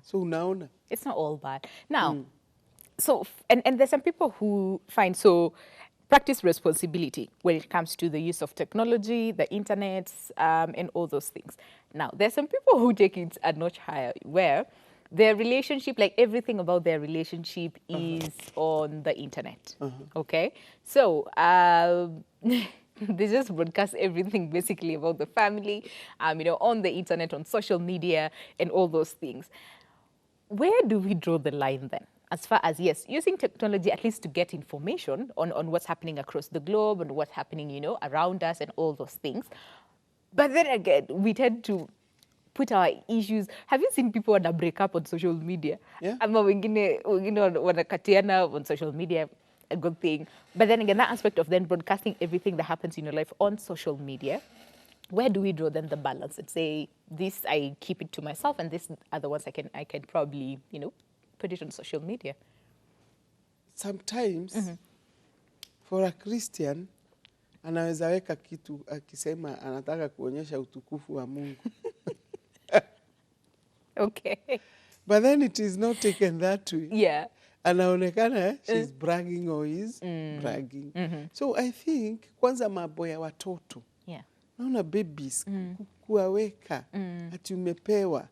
So unaona, it's not all bad. Now, so, and there's some people who find, so practice responsibility when it comes to the use of technology, the internet, and all those things. Now, there's some people who take it a notch higher, where their relationship, like everything about their relationship is on the internet. Okay? So, they just broadcast everything basically about the family, on the internet, on social media, and all those things. Where do we draw the line then? As far as, yes, using technology at least to get information on what's happening across the globe and what's happening, around us and all those things. But then again, we tend to put our issues. Have you seen people wanna break up on social media? Yeah. Ama wengine wanakatiana on social media, a good thing. But then again, that aspect of then broadcasting everything that happens in your life on social media, where do we draw then the balance and say, this I keep it to myself and this other ones I can probably, put it on social media? Sometimes for a Christian anaweza weka kitu akisema anataka kuonyesha utukufu wa Mungu. Okay. But then it is not taken that way. Yeah. Anaonekana she's bragging or he's bragging. So I think kwanza mambo ya watoto. Yeah. Naona babies kuwaweka ati umepewa.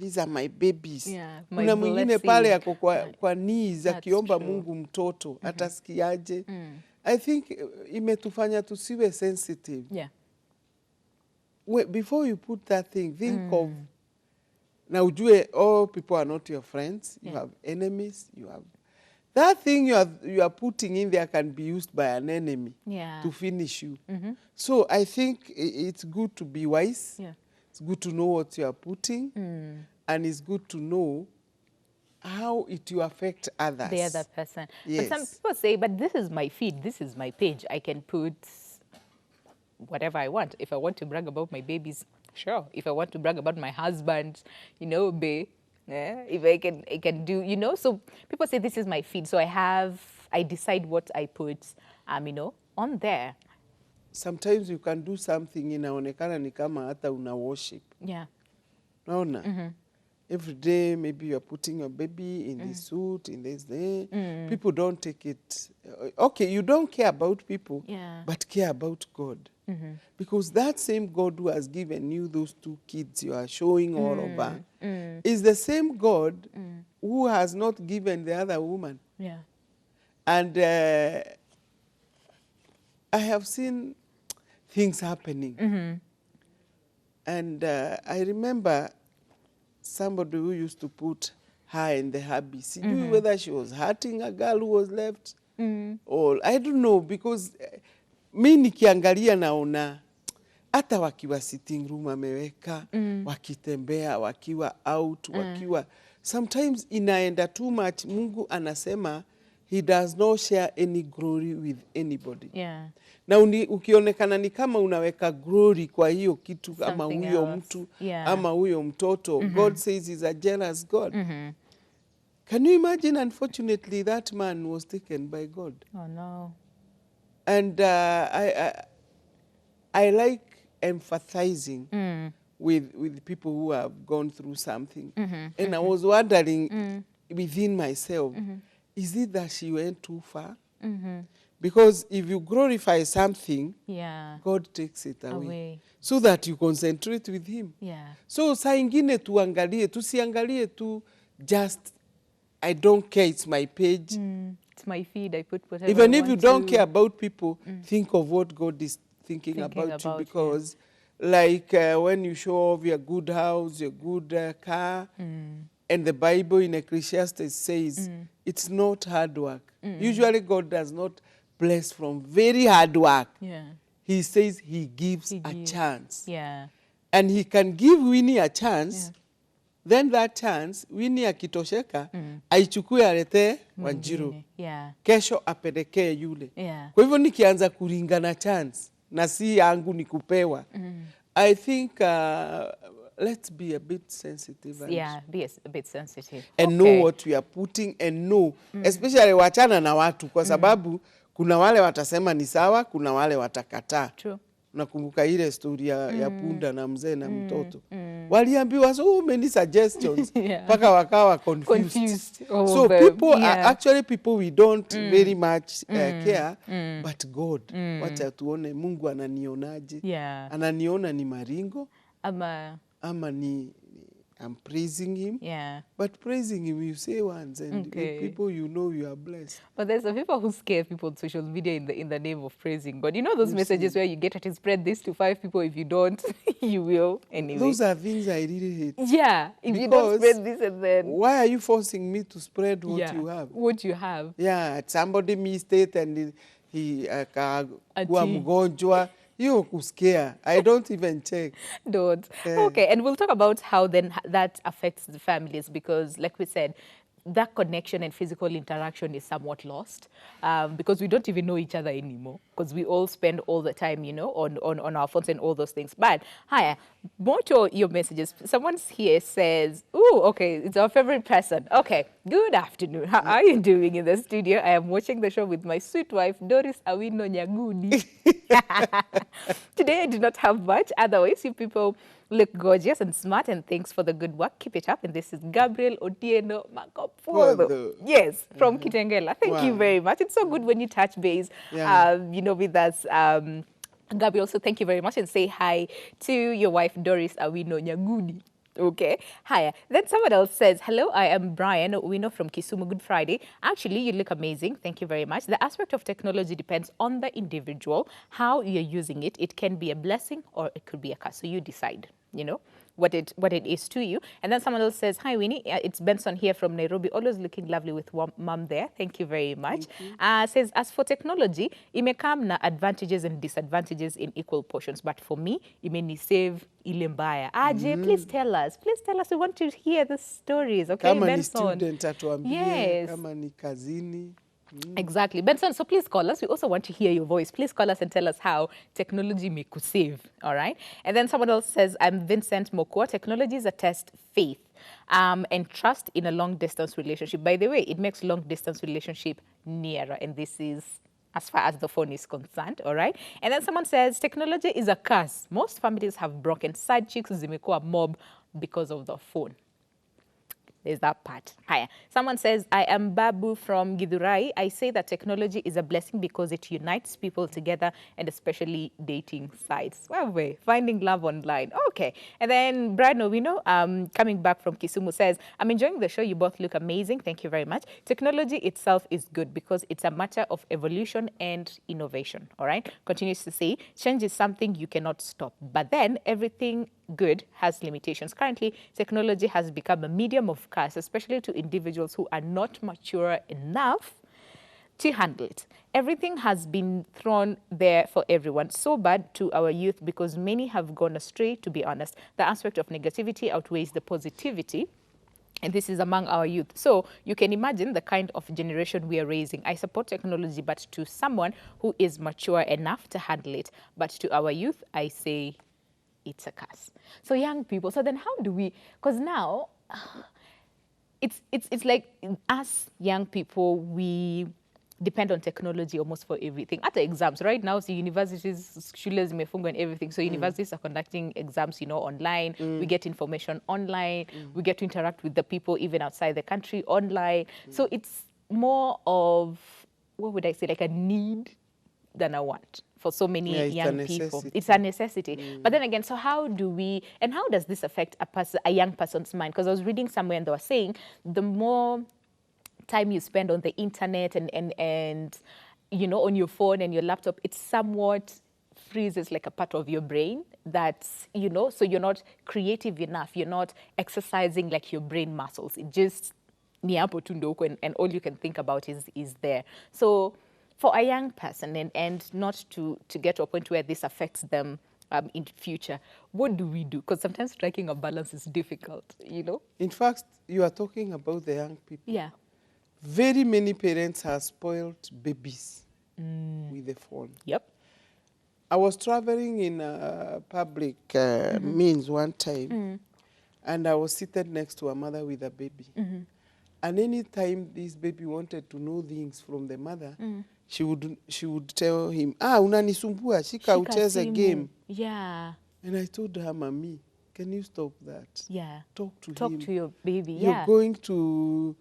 These are my babies. Yeah, my kuna mwingine blessing. pale yako kwa knees That's akiomba true. Mungu mtoto atasikiaje? I think imetufanya tusiwe sensitive. Yeah. Before you put that thing, think of, na ujue all people are not your friends. You have enemies. You have that thing you are putting in there can be used by an enemy to finish you. So I think it's good to be wise. Yeah. It's good to know what you are putting, and it's good to know how it will affect others. The other person. Yes. But some people say, but this is my feed, this is my page. I can put whatever I want. If I want to brag about my babies, sure. If I want to brag about my husband, babe, if I can do, so people say this is my feed. So I decide what I put, on there. Sometimes you can do something inaonekana ni kama hata una worship. Yeah. Naona? Every day, maybe you are putting your baby in this suit, in this day. People don't take it. Okay, you don't care about people, but care about God. Because that same God who has given you those two kids you are showing all over is the same God who has not given the other woman. Yeah. And I have seen things happening. And I remember somebody who used to put her in the hubby. Sijui whether she was hurting a girl who was left or I don't know, because mi nikiangalia naona hata wakiwa sitting room ameweka, wakitembea, wakiwa out, wakiwa sometimes inaenda too much. Mungu anasema he does not share any glory with anybody. Yeah. Na ukionekana ni kama unaweka glory kwa hiyo kitu ama Something huyo else. mtu Yeah. ama huyo mtoto, God says he's a jealous God. Can you imagine? Unfortunately, that man was taken by God. Oh, no. And I like empathizing with people who have gone through something. And I was wondering within myself, is it that she went too far? Because if you glorify something, God takes it away. So that you concentrate with him. Yeah. So saa ingine tusiangalie tu just, I don't care, it's my page. It's my feed, I put whatever Even I if want you don't to. care about people, think of what God is thinking about you. Because like when you show off your good house, your good car, and the Bible in Ecclesiastes says it's not hard work. Usually God does not bless from very hard work. Yeah. He says he gives a chance. Yeah. And he can give Winnie a chance. Then that chance, Winnie akitosheka, aichukue alete Wanjiru. Yeah. Kesho apelekee yule. Yeah. Kwa hivyo nikianza kuringana chance, na si yangu ni kupewa. I think let's be a bit sensitive. Yeah, be a bit sensitive. And know what we are putting and know. Especially wachana na watu kwa sababu kuna wale watasema ni sawa, kuna wale watakataa. True. Nakumbuka ile story ya punda na mzee na mtoto. Waliambiwa so many suggestions mpaka wakawa confused. So people are actually people we don't very much care, but God. Wacha tuone Mungu ananionaje. Ananiona ni maringo ama ni I'm praising him. But praising him, you say once, and people you know you are blessed. But there's some people who scare people on social media in the name of praising God. You know those messages where you get to spread this to 5 people. If you don't, you will anyway. Those are things I really hate. Yeah, if you don't spread this and then... Why are you forcing me to spread what you have? What you have. Yeah, somebody missed it and he kuwa mgonjwa. You scare. I don't even check. Don't. Okay, and we'll talk about how then that affects the families, because like we said, that connection and physical interaction is somewhat lost because we don't even know each other anymore, because we all spend all the time, you know, on our phones and all those things. But, hi, more to your messages. Someone here says, oh, okay, it's our favorite person. Okay, good afternoon. How are you doing in the studio? I am watching the show with my sweet wife, Doris Awino Nyagudi. Today I do not have much. Otherwise, you people look gorgeous and smart, and thanks for the good work. Keep it up. And this is Gabriel Otieno Makopuodo. Yes, from Kitengela. Thank you very much. It's so good when you touch base, you know, with us. Gabriel, also thank you very much, and say hi to your wife, Doris Awino Nyagudi. Okay. Hi. Then someone else says, hello, I am Brian. We know from Kisumu. Good Friday. Actually, you look amazing. Thank you very much. The aspect of technology depends on the individual, how you're using it. It can be a blessing or it could be a curse. So you decide, you know, what it is to you. And then someone else says, hi, Winnie. It's Benson here from Nairobi. Always looking lovely with mom there. Thank you very much. Says, as for technology, it may come na advantages and disadvantages in equal portions. But for me, it may save ile mbaya. Ajay, please tell us. Please tell us. We want to hear the stories. Okay, kama Benson. Kama ni student atuambie, yes. Kama ni kazini. Exactly. Benson, so please call us. We also want to hear your voice. Please call us and tell us how technology may could save, all right? And then someone else says, I'm Vincent Mokwa. Technology is a test faith and trust in a long-distance relationship. By the way, it makes long-distance relationship nearer, and this is as far as the phone is concerned, all right? And then someone says, technology is a curse. Most families have broken. Side chicks zimekuwa mob because of the phone. There's that part. Hi. Someone says, I am Babu from Githurai. I say that technology is a blessing because it unites people together, and especially dating sites. Well, we're finding love online. Okay. And then Brad Novino, coming back from Kisumu, says, I'm enjoying the show. You both look amazing. Thank you very much. Technology itself is good because it's a matter of evolution and innovation. All right. Continues to say, change is something you cannot stop. But then everything good has limitations. Currently, technology has become a medium of curse, especially to individuals who are not mature enough to handle it. Everything has been thrown there for everyone. So bad to our youth because many have gone astray, to be honest. The aspect of negativity outweighs the positivity. And this is among our youth. So you can imagine the kind of generation we are raising. I support technology, but to someone who is mature enough to handle it. But to our youth, I say it's a curse. So young people, so then how do we, because now it's like us young people, we depend on technology almost for everything. At the exams, right now, so universities, shule zimefungwa and everything. So universities are conducting exams, you know, online. We get information online. We get to interact with the people even outside the country online. So it's more of, what would I say, like a need than a want for so many young people. It's a necessity. But then again, so how do we, and how does this affect a young person's mind? Because I was reading somewhere and they were saying the more time you spend on the internet and you know, on your phone and your laptop, it somewhat freezes like a part of your brain that's, you know, so you're not creative enough. You're not exercising like your brain muscles. It just, and all you can think about is there. So for a young person and not to get to a point where this affects them in future, what do we do? Because sometimes striking a balance is difficult, you know? In fact, you are talking about the young people. Yeah. Very many parents have spoiled babies with the phone. Yep. I was traveling in a public means one time, and I was seated next to a mother with a baby. And any time this baby wanted to know things from the mother, she would tell him, unanisumbua, shika ucheze game. Yeah. And I told her, Mommy, can you stop that? Yeah. Talk to him. Talk to your baby. You're going to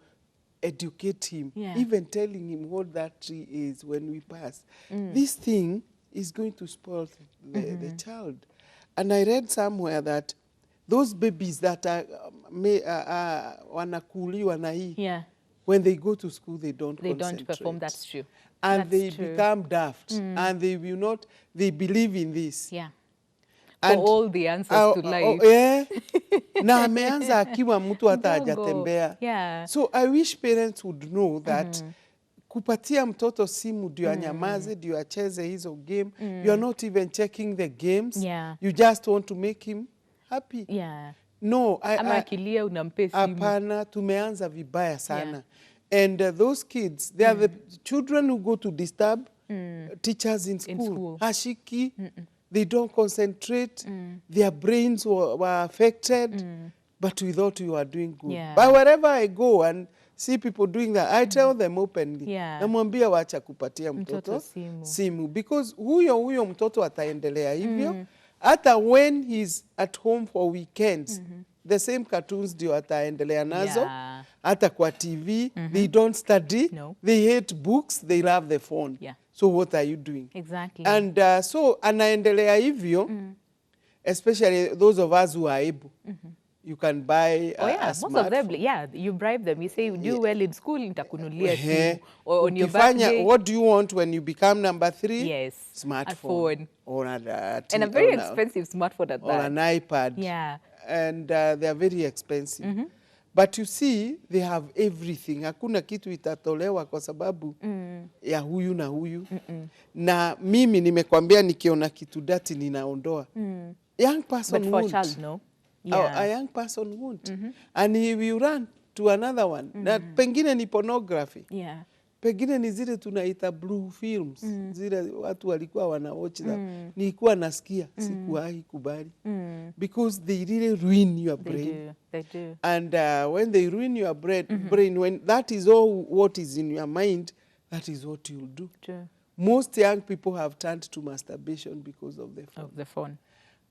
educate him, Yeah. even telling him what that tree is when we pass. This thing is going to spoil the child. And I read somewhere that those babies that are wanakuliwa na hii, Yeah. when they go to school, they don't perform. That's true. And That's they true. become daft. And they will not, they believe in this. Yeah. And, for all the answers to life. Yeah. Na ameanza akiwa mtu hata hajatembea. Yeah. So I wish parents would know that kupatia mtoto simu ndio anyamaze, ndio acheze hizo game. You are not even checking the games. Yeah. You just want to make him happy. Yeah. No, ama akilia unampe simu. Hapana, tumeanza vibaya sana. Yeah. And those kids, they are the children who go to disturb teachers in school. Hashiki. They don't concentrate. Their brains were affected. But we thought we were doing good. Yeah. But wherever I go and see people doing that, I tell them openly. Yeah. Namwambia wacha kupatia mtoto simu. Because huyo mtoto ataendelea hivyo. Hata when he's at home for weekends, the same cartoons ndio ataendelea nazo. Hata kwa TV, they don't study. No. They hate books. They love the phone. Yeah. So what are you doing? Exactly. And so anaendelea hivyo, especially those of us who are able. You can buy a most of them, you bribe them. You say, do well in school, nitakunulia simu. Or on your birthday. What do you want when you become number 3? Yes. Smartphone. Or and a very expensive smartphone at that. Or an iPad. Yeah. And they are very expensive. But you see, they have everything. Hakuna kitu itatolewa kwa sababu ya huyu na huyu. Na mimi nimekwambia nikiona kitu dati ninaondoa. Young person But for a child, no. Yeah. A young person won't. And he will run to another one. Na pengine ni pornography. Yeah. Pengine ni zile tunaita blue films. Zile watu walikuwa wana watch them. Nilikuwa nasikia, sikuwahi kubali. Because they really ruin your brain. They do. And when they ruin your brain, when that is all what is in your mind, that is what you'll do. True. Most young people have turned to masturbation because of the phone.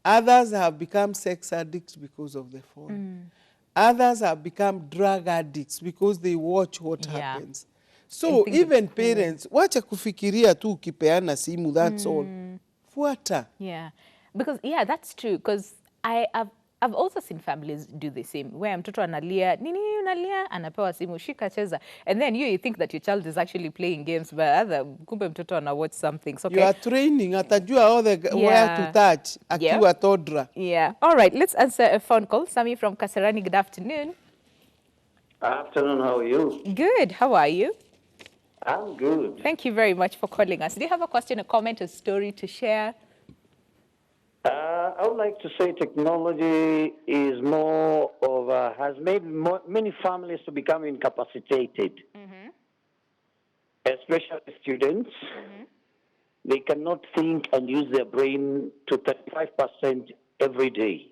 Others have become sex addicts because of the phone. Others have become drug addicts because they watch what happens. So even parents, wacha kufikiria tu ukipeana simu, that's all. Fuata. Yeah, because that's true. Because I've also seen families do the same, where mtoto analia, nini unalia, anapewa simu, shika cheza. And then you think that your child is actually playing games, but kumbe mtoto ana watch something. So, okay. You are training, atajua all the where to touch, akiwa toddler. Yeah. All right, let's answer a phone call. Sami from Kasarani, good afternoon. Afternoon, how are you? Good, how are you? I'm good. Thank you very much for calling us. Do you have a question, a comment, a story to share? I would like to say technology is more of has made many families to become incapacitated, especially students. They cannot think and use their brain to 35% every day.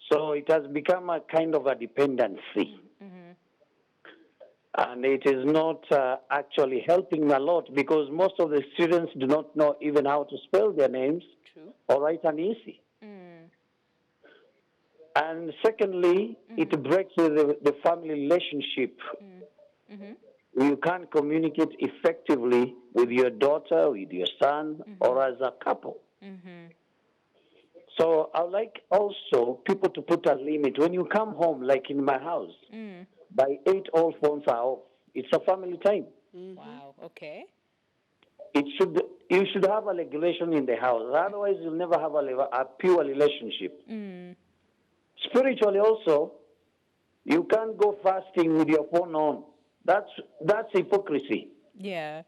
So it has become a kind of a dependency. And it is not actually helping a lot because most of the students do not know even how to spell their names or write an easy. And secondly, it breaks the family relationship. You can't communicate effectively with your daughter, with your son, or as a couple. So I would like also people to put a limit. When you come home, like in my house, by 8, all phones are off. It's a family time. Wow, okay. You should have a regulation in the house. Otherwise, you'll never have a pure relationship. Spiritually also, you can't go fasting with your phone on. That's hypocrisy. Yeah.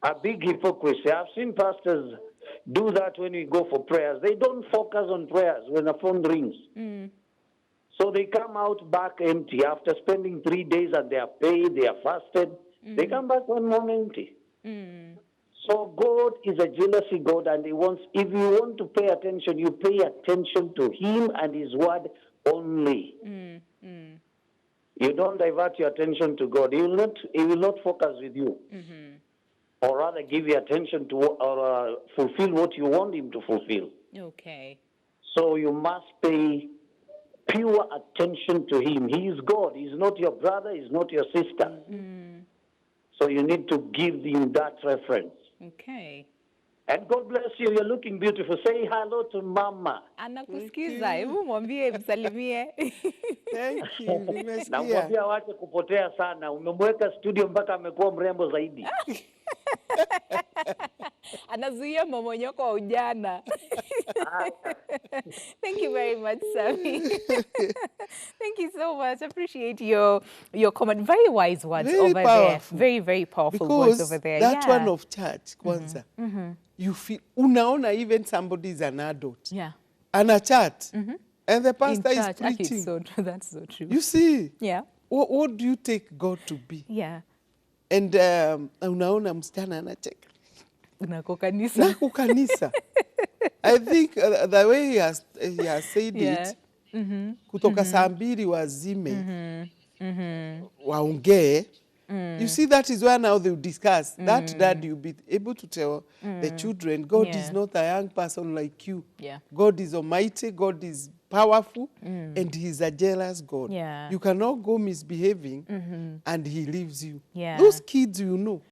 A big hypocrisy. I've seen pastors do that when we go for prayers. They don't focus on prayers when the phone rings. So they come out back empty after spending 3 days and they are paid, they are fasted. They come back one more empty. So God is a jealousy God, and He wants, if you want to pay attention, you pay attention to Him and His word only. You don't divert your attention to God. He will not focus with you. or rather give you attention to or fulfill what you want him to fulfill. Okay. So you must pay pure attention to him. He is God. He's not your brother. He's not your sister. So you need to give him that reference. Okay. And God bless you. You're looking beautiful. Say hello to Mama. Anakusikiza, hebu mwambie msalimie. Thank you. Na Nimesikia. mwambia wache kupotea sana. Umemweka studio mpaka amekuwa mrembo zaidi. Anazuia momonyoko wa ujana. Thank you very much, Sammy. Thank you so much. Appreciate your comment. Very wise words Very over powerful. there. Very, very powerful Because words over there. that yeah. one of church, kwanza, you feel, unaona even somebody is an adult. Yeah. And a chat. And the In pastor is church. Actually, preaching. it's so true. That's so true. You see, Yeah. what do you take God to be? Yeah. And unaona msichana anacheka. Unako kanisa. Na kukanisa. I think the way he has said Yeah. it, kutoka saa mbili wazime, waongee, you see, that is where now they will discuss. That dad, you'll be able to tell the children, God is not a young person like you. Yeah. God is almighty, God is powerful, and he's a jealous God. Yeah. You cannot go misbehaving, and he leaves you. Yeah. Those kids, you know.